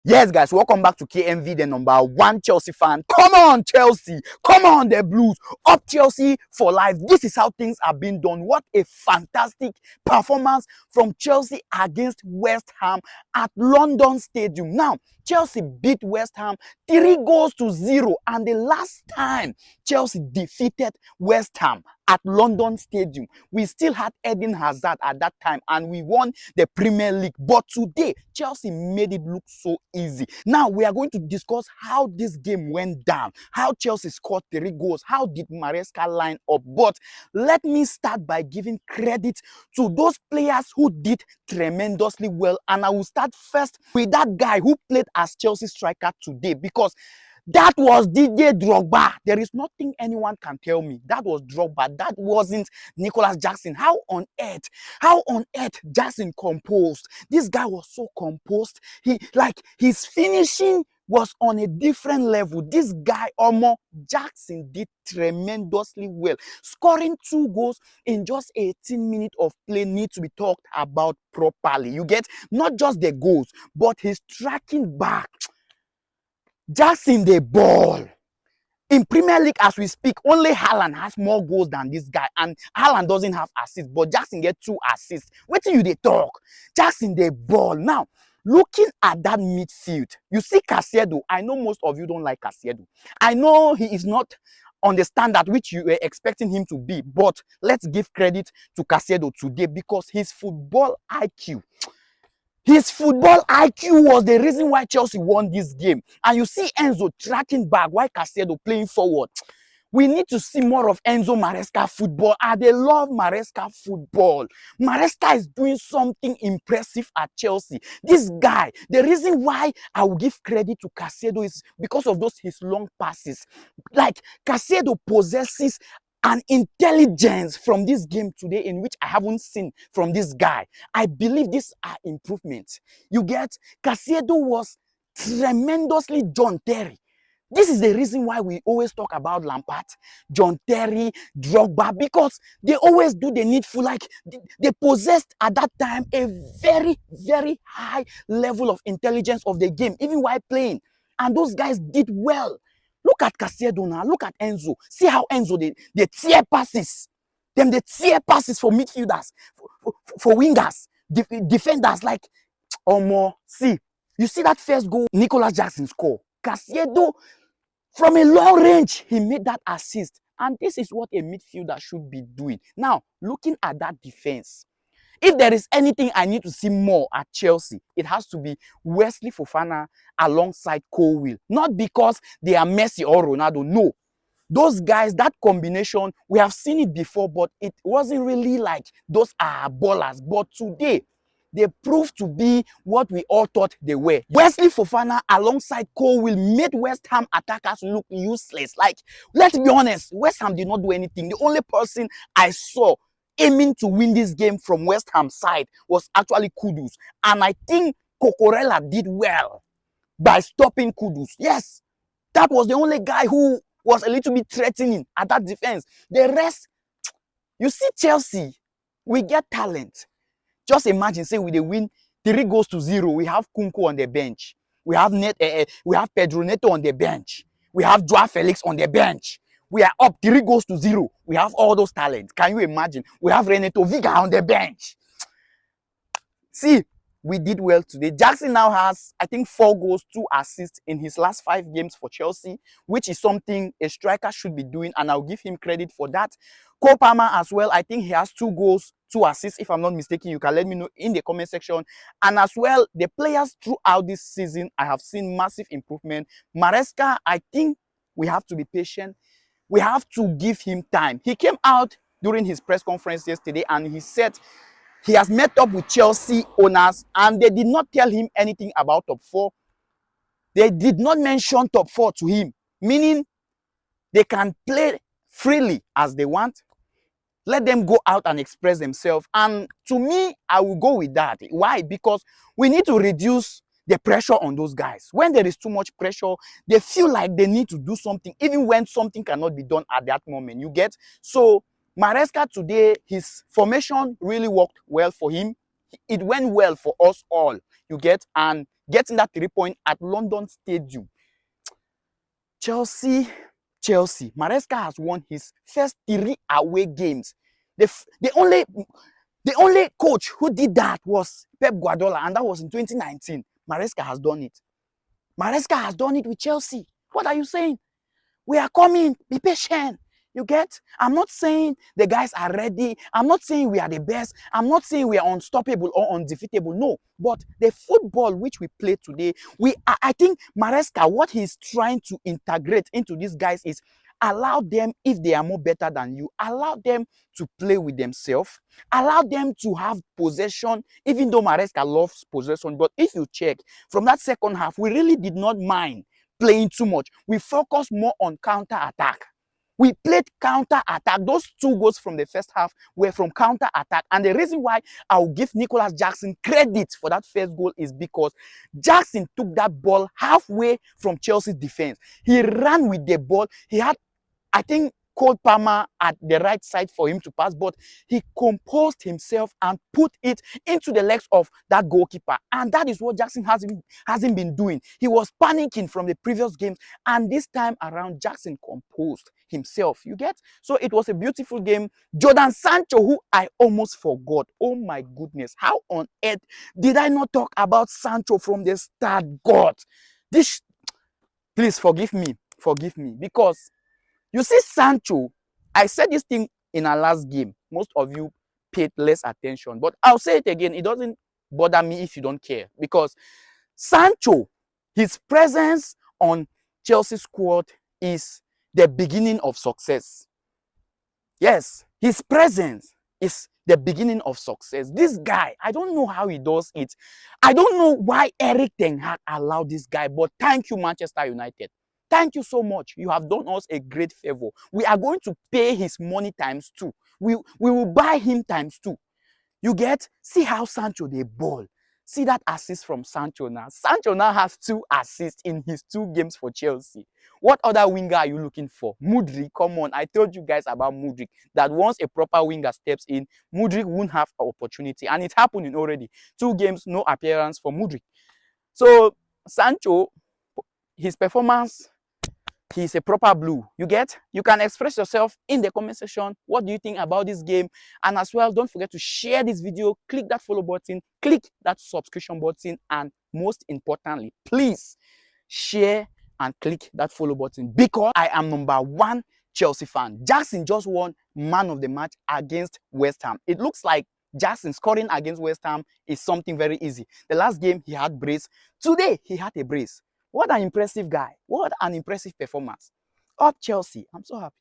Yes, guys, welcome back to KMV, the #1 Chelsea fan. Come on, Chelsea. Come on, the Blues. Up Chelsea for life. This is how things are being done. What a fantastic performance from Chelsea against West Ham at London Stadium. Now, Chelsea beat West Ham 3-0, and the last time Chelsea defeated West Ham at London Stadium, we still had Eden Hazard at that time and we won the Premier League. But today, Chelsea made it look so easy. Now, we are going to discuss how this game went down, how Chelsea scored 3 goals, how did Maresca line up. But let me start by giving credit to those players who did tremendously well. And I will start first with that guy who played as Chelsea striker today, because that was DJ Drogba. There is nothing anyone can tell me. That was Drogba. That wasn't Nicholas Jackson. How on earth Jackson composed? This guy was so composed. His finishing was on a different level. This guy, Omo Jackson, did tremendously well. Scoring 2 goals in just 18 minutes of play needs to be talked about properly. You get not just the goals, but his tracking back. Jackson the ball. In Premier League, as we speak, only Haaland has more goals than this guy, and Haaland doesn't have assists, but Jackson get 2 assists. What do you they talk? Jackson the ball. Now, looking at that midfield, you see Caicedo. I know most of you don't like Caicedo. I know he is not on the standard which you were expecting him to be, but let's give credit to Caicedo today because his football IQ was the reason why Chelsea won this game. And you see Enzo tracking back while Caicedo playing forward. We need to see more of Enzo Maresca football. They love Maresca football. Maresca is doing something impressive at Chelsea. This guy, the reason why I will give credit to Caicedo is because of his long passes. Like, Caicedo possesses an intelligence from this game today in which I haven't seen from this guy. I believe these are improvements. You get, Caicedo was tremendously John Terry. This is the reason why we always talk about Lampard, John Terry, Drogba, because they always do the needful. Like, they possessed at that time a very, very high level of intelligence of the game, even while playing. And those guys did well. Look at Caicedo now. Look at Enzo. See how Enzo, they tear passes. They tear passes for midfielders, for wingers, defenders. Like, more. See, you see that first goal Nicholas Jackson scored. Caicedo, from a long range, he made that assist. And this is what a midfielder should be doing. Now, looking at that defense, if there is anything I need to see more at Chelsea, it has to be Wesley Fofana alongside Cole. Not because they are Messi or Ronaldo. No. Those guys, that combination, we have seen it before, but it wasn't really like those are ballers. But today, they proved to be what we all thought they were. Wesley Fofana alongside Cole made West Ham attackers look useless. Like, let's be honest, West Ham did not do anything. The only person I saw aiming to win this game from West Ham side was actually Kudus. And I think Cucurella did well by stopping Kudus. Yes, that was the only guy who was a little bit threatening at that defense. The rest, you see Chelsea, we get talent. Just imagine, say we win 3-0. We have Kunku on the bench. We have Pedro Neto on the bench. We have Joao Felix on the bench. We are up 3-0. We have all those talents. Can you imagine? We have Renato Viga on the bench. See, we did well today. Jackson now has, I think, 4 goals, 2 assists in his last 5 games for Chelsea, which is something a striker should be doing, and I'll give him credit for that. Cole Palmer as well, I think he has 2 goals, 2 assists. If I'm not mistaken, you can let me know in the comment section. And as well, the players throughout this season, I have seen massive improvement. Maresca, I think we have to be patient. We have to give him time. He came out during his press conference yesterday and he said he has met up with Chelsea owners and they did not tell him anything about top 4. They did not mention top 4 to him, meaning they can play freely as they want. Let them go out and express themselves. And to me, I will go with that. Why? Because we need to reduce the pressure on those guys. When there is too much pressure, they feel like they need to do something, even when something cannot be done at that moment. You get? So Maresca today, his formation really worked well for him. It went well for us all. You get? And getting that 3 point at London Stadium. Chelsea, Maresca has won his first 3 away games. The only coach who did that was Pep Guardiola, and that was in 2019. Maresca has done it. Maresca has done it with Chelsea. What are you saying? We are coming. Be patient. You get? I'm not saying the guys are ready. I'm not saying we are the best. I'm not saying we are unstoppable or undefeatable. No. But the football which we play today, I think Maresca, what he's trying to integrate into these guys is allow them, if they are more better than you, allow them to play with themselves. Allow them to have possession, even though Maresca loves possession. But if you check, from that second half, we really did not mind playing too much. We focused more on counter-attack. We played counter-attack. Those 2 goals from the first half were from counter-attack. And the reason why I'll give Nicholas Jackson credit for that first goal is because Jackson took that ball halfway from Chelsea's defense. He ran with the ball. He had, I think, Cole Palmer at the right side for him to pass, but he composed himself and put it into the legs of that goalkeeper. And that is what Jackson hasn't been doing. He was panicking from the previous games, and this time around, Jackson composed himself. You get? So it was a beautiful game. Jodan Sancho, who I almost forgot. Oh my goodness. How on earth did I not talk about Sancho from the start? God. Please forgive me, because you see, Sancho, I said this thing in our last game. Most of you paid less attention. But I'll say it again. It doesn't bother me if you don't care. Because Sancho, his presence on Chelsea's squad is the beginning of success. Yes, his presence is the beginning of success. This guy, I don't know how he does it. I don't know why Eric Ten Hag allowed this guy. But thank you, Manchester United. Thank you so much. You have done us a great favor. We are going to pay his money times 2. We will buy him times 2. You get? See how Sancho they ball. See that assist from Sancho now. Sancho now has 2 assists in his 2 games for Chelsea. What other winger are you looking for? Mudryk, come on. I told you guys about Mudryk, that once a proper winger steps in, Mudryk won't have an opportunity. And it happened already. 2 games, no appearance for Mudryk. So, Sancho, his performance, he's a proper blue. You get? You can express yourself in the comment section. What do you think about this game? And as well, don't forget to share this video, click that follow button, click that subscription button, and most importantly, please share and click that follow button, because I am #1 Chelsea fan. Jackson just won man of the match against West Ham. It looks like Jackson scoring against West Ham is something very easy. The last game he had brace. Today he had a brace. What an impressive guy. What an impressive performance. Up Chelsea. I'm so happy.